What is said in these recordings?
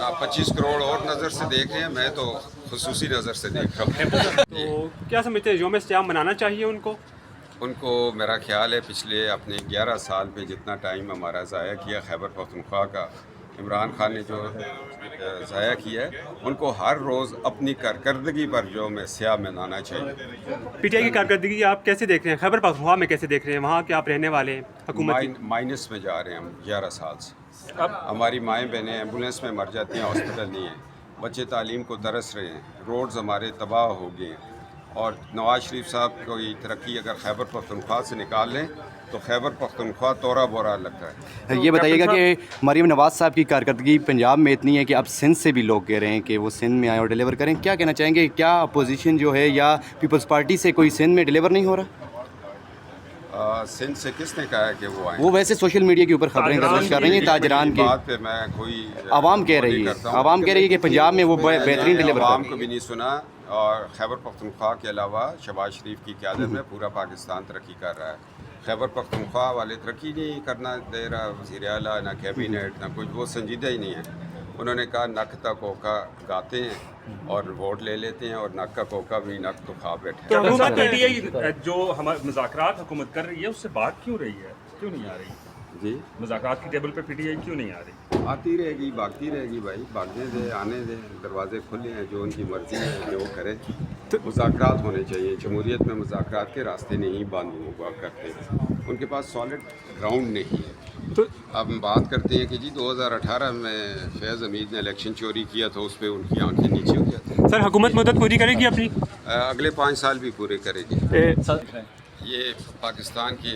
आप 25 करोड़ और नज़र से देख रहे हैं, मैं तो खुसूसी नज़र से देख रहा हूँ। तो क्या समझते हैं यौम सियाम मनाना चाहिए उनको मेरा ख्याल है पिछले अपने 11 साल पे जितना टाइम हमारा ज़ाया किया खैबर पख्तूनख्वा का इमरान खान ने जो ज़ाया किया है, उनको हर रोज़ अपनी कारकर्दगी पर यौम सियाम मनाना चाहिए। पीटीआई की कारकर्दगी आप कैसे देख रहे हैं, खैबर पख्तूनख्वा में कैसे देख रहे हैं, वहाँ के आप रहने वाले हैं, हुकूमत माइनस में जा रहे हैं हम 11 साल से। अब हमारी माएँ बहनें एम्बुलेंस में मर जाती हैं, हॉस्पिटल नहीं है, बच्चे तालीम को तरस रहे हैं, रोड्स हमारे तबाह हो गए हैं। और नवाज शरीफ साहब की तरक्की अगर खैबर पख्तूनख्वा से निकाल लें तो खैबर पख्तूनख्वा तोरा बोरा लगता है। ये बताइएगा कि मरीम नवाज साहब की कारकर्दगी पंजाब में इतनी है कि अब सिंध से भी लोग कह रहे हैं कि वो सिंध में आए और डिलीवर करें, क्या कहना चाहेंगे? क्या अपोजिशन जो है या पीपल्स पार्टी से कोई सिंध में डिलीवर नहीं हो रहा? सिंध से किसने कहा है कि वो आए? वो वैसे सोशल मीडिया के ऊपर खबरें गर्दिश कर रही हैं ताजरान की बात पे मैं कोई आवाम कह रही है, आवाम कह रही है कि पंजाब में वो बेहतरीन डिलीवर आवाम को भी नहीं सुना। और खैबर पख्तूनख्वा के अलावा शहबाज शरीफ की क़यादत में पूरा पाकिस्तान तरक्की कर रहा है। खैबर पख्तूनख्वा वाले तरक्की नहीं करना दे रहा, वज़ीर आला ना कैबिनेट ना कुछ, वो संजीदा ही नहीं है। उन्होंने कहा नक तक कोका गाते हैं और वोट ले लेते हैं, और नक का कोका भी नक तो खा बैठे। तो पीटीआई जो हमारे मुज़ाकरात हुकूमत कर रही है उससे बात क्यों रही है, क्यों नहीं आ रही जी? मुज़ाकरात की टेबल पे पीटीआई क्यों नहीं आ रही? आती रहेगी, भागती रहेगी भाई, भागने दे, आने दे, दरवाजे खुले हैं, जो उनकी मर्ज़ी है जो करे। मुज़ाकरात होने चाहिए, जमहूरियत में मुज़ाकरात के रास्ते नहीं बंद हुआ करते, उनके पास सॉलिड ग्राउंड नहीं है। तो अब हम बात करते हैं कि जी 2018 में फैज़ हमीद ने इलेक्शन चोरी किया था, उस पर उनकी आंखें नीचे हो जाती। सर हुकूमत मुद्दत पूरी करेगी अपनी? अगले 5 साल भी पूरे करेगी। ये पाकिस्तान के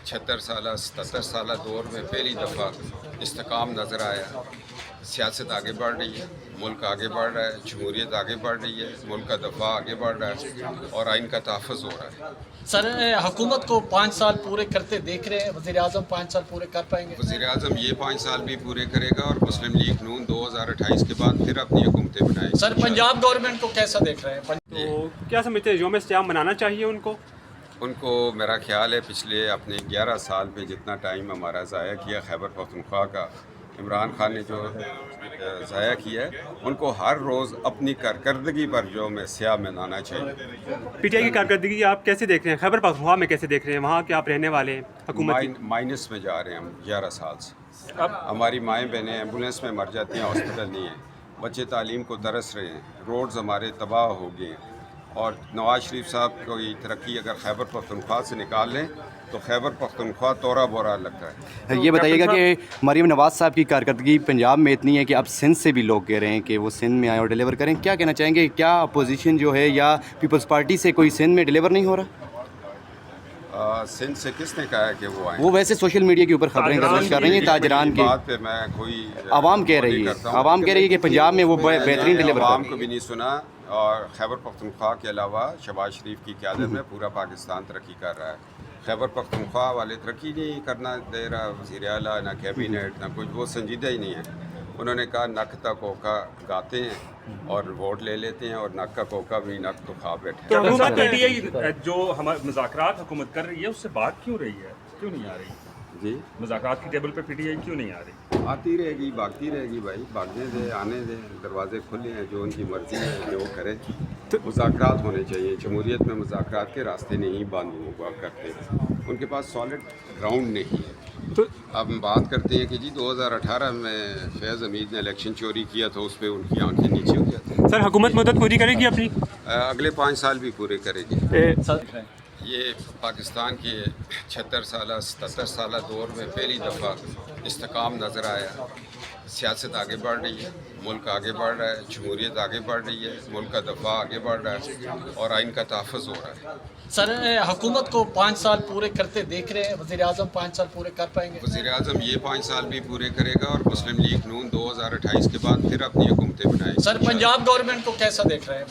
76 साल 77 साल दौर में पहली दफ़ा इस्तेकाम नज़र आया। सियासत आगे बढ़ रही है, मुल्क आगे बढ़ रहा है, जमहूरियत आगे बढ़ रही है, मुल्क का दफ़ा आगे बढ़ रहा है और आइन का तहफ़्फ़ुज़ हो रहा है। सर हुकूमत को 5 साल पूरे करते देख रहे हैं, वज़ीर आज़म 5 साल पूरे कर पाएंगे? वज़ीर आज़म ये 5 साल भी पूरे करेगा और मुस्लिम लीग नून 2028 के बाद फिर अपनी हुकूमतें बनाएगी। सर पंजाब गवर्नमेंट को कैसा देख रहे हैं? तो क्या समझते हैं यौम सियाम मनाना चाहिए उनको मेरा ख्याल है पिछले अपने 11 साल पे जितना टाइम हमारा ज़ाया किया खैबर पख्तूनख्वा का इमरान खान ने जो ज़ाया किया है, उनको हर रोज़ अपनी कारकर्दगी पर यौम सियाम मनाना चाहिए। पीटीआई की कारकर्दगी आप कैसे देख रहे हैं, खैबर पख्तूनख्वा में कैसे देख रहे हैं, वहाँ के आप रहने वाले हैं, हुकूमत माइनस में जा रहे हैं हम 11 साल से। अब हमारी माएँ बहनें एम्बुलेंस में मर जाती हैं, हॉस्पिटल नहीं है, बच्चे तालीम को तरस रहे हैं, रोड्स हमारे तबाह हो गए हैं। और नवाज शरीफ साहब की तरक्की अगर खैबर पख्तूनख्वा से निकाल लें तो खैबर पख्तूनख्वा तोरा बोरा लगता है। ये बताइएगा कि मरीम नवाज साहब की कारकर्दगी पंजाब में इतनी है कि अब सिंध से भी लोग कह रहे हैं कि वो सिंध में आए और डिलीवर करें, क्या कहना चाहेंगे? क्या अपोजिशन जो है या पीपल्स पार्टी से कोई सिंध में डिलीवर नहीं हो रहा? सिंध से किसने कहा है कि वो आए? वो वैसे सोशल मीडिया के ऊपर खबरें गर्दिश कर रही हैं ताजरान की बात पे मैं कोई आवाम कह रही है, आवाम कह रही है कि पंजाब में वो बेहतरीन डिलीवर आवाम को भी नहीं सुना। और खैबर पख्तूनख्वा के अलावा शहबाज शरीफ की क़यादत में पूरा पाकिस्तान तरक्की कर रहा है। खैबर पख्तूनख्वा वाले तरक्की नहीं करना दे रहा, वज़ीर आला ना कैबिनेट ना कुछ, वो संजीदा ही नहीं है। उन्होंने कहा नक तक कोका गाते हैं और वोट ले लेते हैं, और नक का कोका भी नक तो खा बैठे। तो पीटीआई जो हमारे मुज़ाकरात हुकूमत कर रही है उससे बात क्यों रही है, क्यों नहीं आ रही जी? मुज़ाकरात की टेबल पे पीटीआई क्यों नहीं आ रही? आती रहेगी, भागती रहेगी भाई, भागने दे, आने दे, दरवाजे खुले हैं, जो उनकी मर्ज़ी है जो करे। मुज़ाकरात होने चाहिए, जमहूरियत में मुज़ाकरात के रास्ते नहीं बंद हुआ करते, उनके पास सॉलिड ग्राउंड नहीं है। तो अब हम बात करते हैं कि जी 2018 में फैज़ हमीद ने इलेक्शन चोरी किया था, उस पर उनकी आंखें नीचे हो जाती। सर हुकूमत मुद्दत पूरी करेगी अपनी? अगले 5 साल भी पूरे करेगी। ये पाकिस्तान के 76 साल 77 साल दौर में पहली दफ़ा इस्तेकाम नज़र आया। सियासत आगे बढ़ रही है, मुल्क आगे बढ़ रहा है, जमहूरियत आगे बढ़ रही है, मुल्क का दफ़ा आगे बढ़ रहा है और आइन का तहफ़्फ़ुज़ हो रहा है। सर हुकूमत को 5 साल पूरे करते देख रहे हैं, वज़ीर आज़म 5 साल पूरे कर पाएंगे? वज़ीर आज़म ये 5 साल भी पूरे करेगा और मुस्लिम लीग नून 2028 के बाद फिर अपनी हुकूमतें बनाएगी। सर पंजाब गवर्नमेंट को कैसा देख रहे हैं?